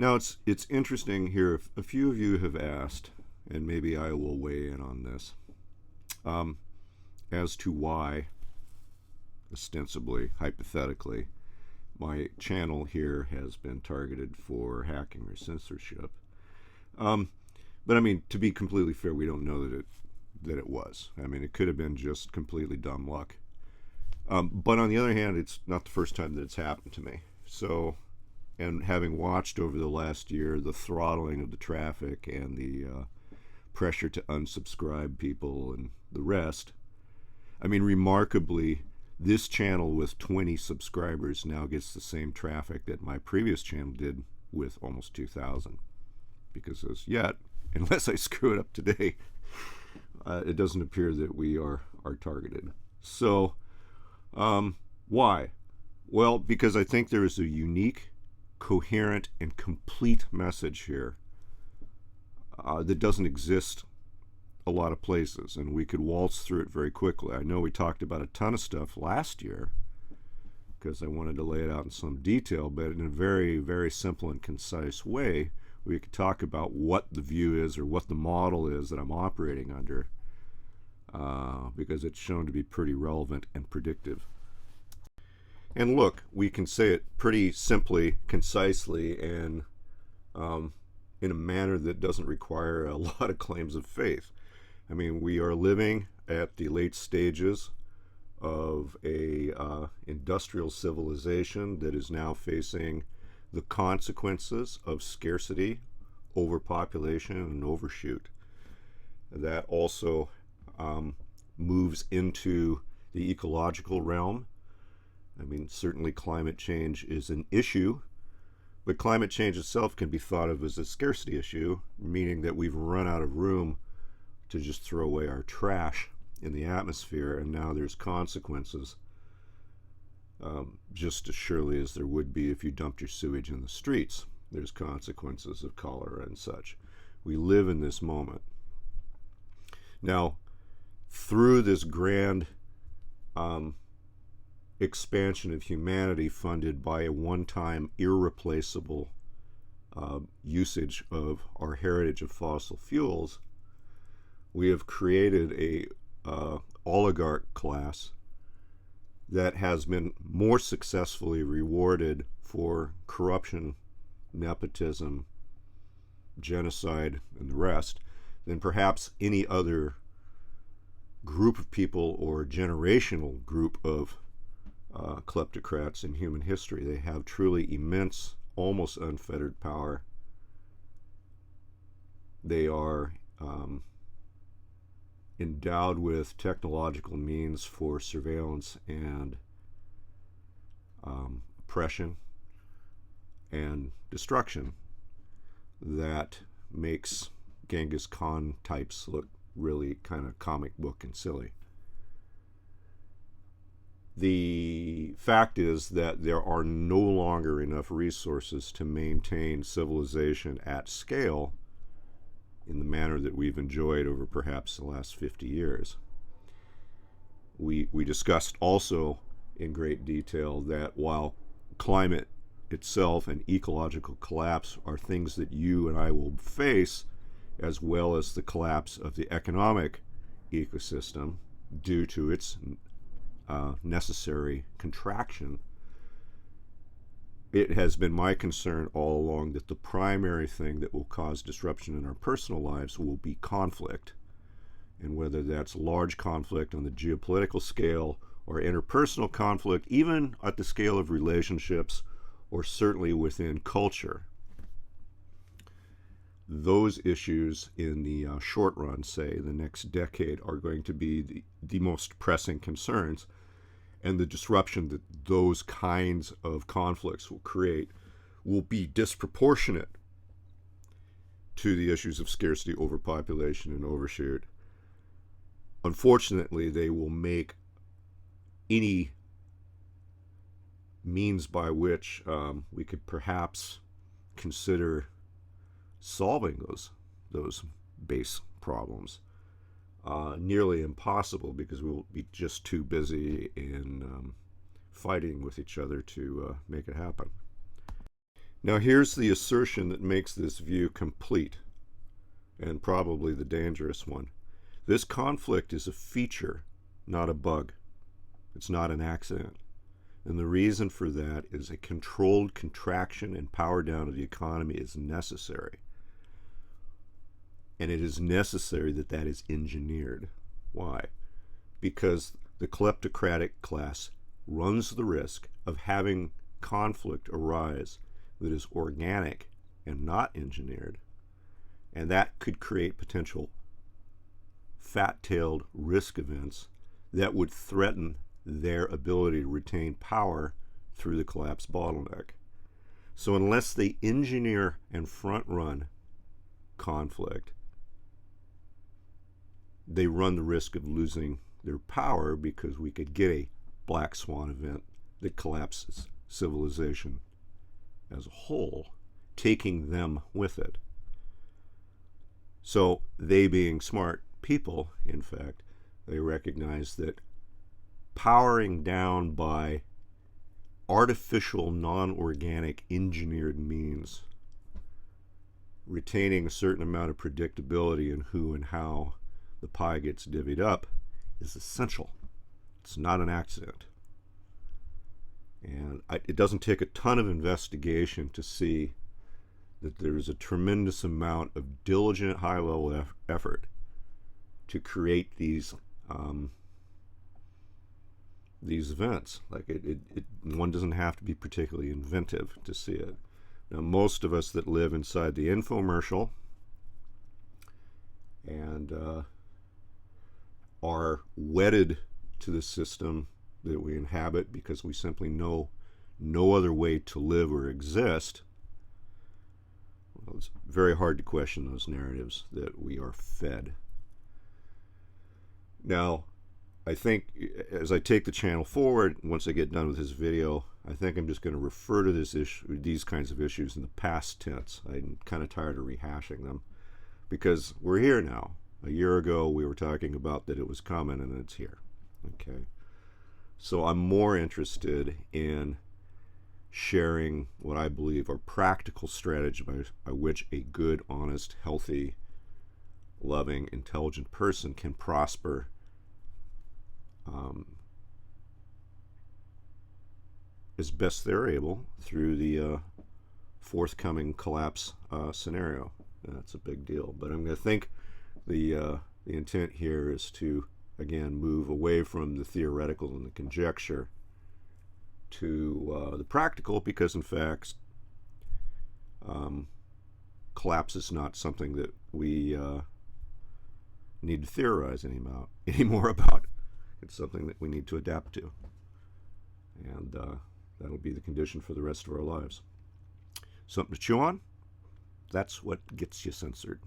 Now it's interesting here. A few of you have asked, and maybe I will weigh in on this, um, as to why, ostensibly, hypothetically, my channel here has been targeted for hacking or censorship. Um, but I mean, to be completely fair, we don't know that it was. I mean, it could have been just completely dumb luck. But on the other hand, it's not the first time that it's happened to me. So, and having watched over the last year the throttling of the traffic and the pressure to unsubscribe people and the rest, I mean, remarkably, this channel with 20 subscribers now gets the same traffic that my previous channel did with almost 2,000. Because as yet, unless I screw it up today, it doesn't appear that we are targeted. So, why? Well, because I think there is a unique, coherent, and complete message here that doesn't exist a lot of places, and we could waltz through it very quickly. I know we talked about a ton of stuff last year because I wanted to lay it out in some detail, but in a very, very simple and concise way, we could talk about what the view is or what the model is that I'm operating under, because it's shown to be pretty relevant and predictive. And look, we can say it pretty simply, concisely, and in a manner that doesn't require a lot of claims of faith. I mean, we are living at the late stages of a industrial civilization that is now facing the consequences of scarcity, overpopulation, and overshoot. That also moves into the ecological realm. I mean, certainly climate change is an issue, but climate change itself can be thought of as a scarcity issue, meaning that we've run out of room to just throw away our trash in the atmosphere, and now there's consequences, just as surely as there would be if you dumped your sewage in the streets. There's consequences of cholera and such. We live in this moment. Now, through this grand expansion of humanity funded by a one-time irreplaceable usage of our heritage of fossil fuels, we have created a oligarch class that has been more successfully rewarded for corruption, nepotism, genocide, and the rest than perhaps any other group of people or generational group of kleptocrats in human history. They have truly immense, almost unfettered power. They are endowed with technological means for surveillance and oppression and destruction that makes Genghis Khan types look really kind of comic book and silly. The fact is that there are no longer enough resources to maintain civilization at scale in the manner that we've enjoyed over perhaps the last 50 years. We discussed also in great detail that while climate itself and ecological collapse are things that you and I will face, as well as the collapse of the economic ecosystem due to its necessary contraction, it has been my concern all along that the primary thing that will cause disruption in our personal lives will be conflict. And whether that's large conflict on the geopolitical scale or interpersonal conflict, even at the scale of relationships, or certainly within culture, those issues in the short run, say the next decade, are going to be the most pressing concerns. And the disruption that those kinds of conflicts will create will be disproportionate to the issues of scarcity, overpopulation, and overshoot. Unfortunately, they will make any means by which we could perhaps consider solving those base problems nearly impossible, because we will be just too busy in fighting with each other to make it happen. Now, here's the assertion that makes this view complete, and probably the dangerous one. This conflict is a feature, not a bug. It's not an accident. And the reason for that is a controlled contraction and power down of the economy is necessary. And it is necessary that that is engineered. Why? Because the kleptocratic class runs the risk of having conflict arise that is organic and not engineered. And that could create potential fat-tailed risk events that would threaten their ability to retain power through the collapse bottleneck. So unless they engineer and front-run conflict, they run the risk of losing their power, because we could get a black swan event that collapses civilization as a whole, taking them with it. So they, being smart people, in fact, they recognize that powering down by artificial, non-organic, engineered means, retaining a certain amount of predictability in who and how the pie gets divvied up, is essential. It's not an accident. And it doesn't take a ton of investigation to see that there is a tremendous amount of diligent, high-level effort to create these events. Like one doesn't have to be particularly inventive to see it. Now, most of us that live inside the infomercial and are wedded to the system that we inhabit because we simply know no other way to live or exist, well, it's very hard to question those narratives that we are fed. Now, I think as I take the channel forward, once I get done with this video, I think I'm just going to refer to these kinds of issues in the past tense. I'm kind of tired of rehashing them because we're here now. A year ago, we were talking about that it was coming, and it's here. Okay. So I'm more interested in sharing what I believe are practical strategies by which a good, honest, healthy, loving, intelligent person can prosper as best they're able through the forthcoming collapse scenario. That's a big deal. But I'm going to think the intent here is to, again, move away from the theoretical and the conjecture to the practical, because in fact collapse is not something that we need to theorize anymore about. It's something that we need to adapt to, and that'll be the condition for the rest of our lives. Something to chew on? That's what gets you censored.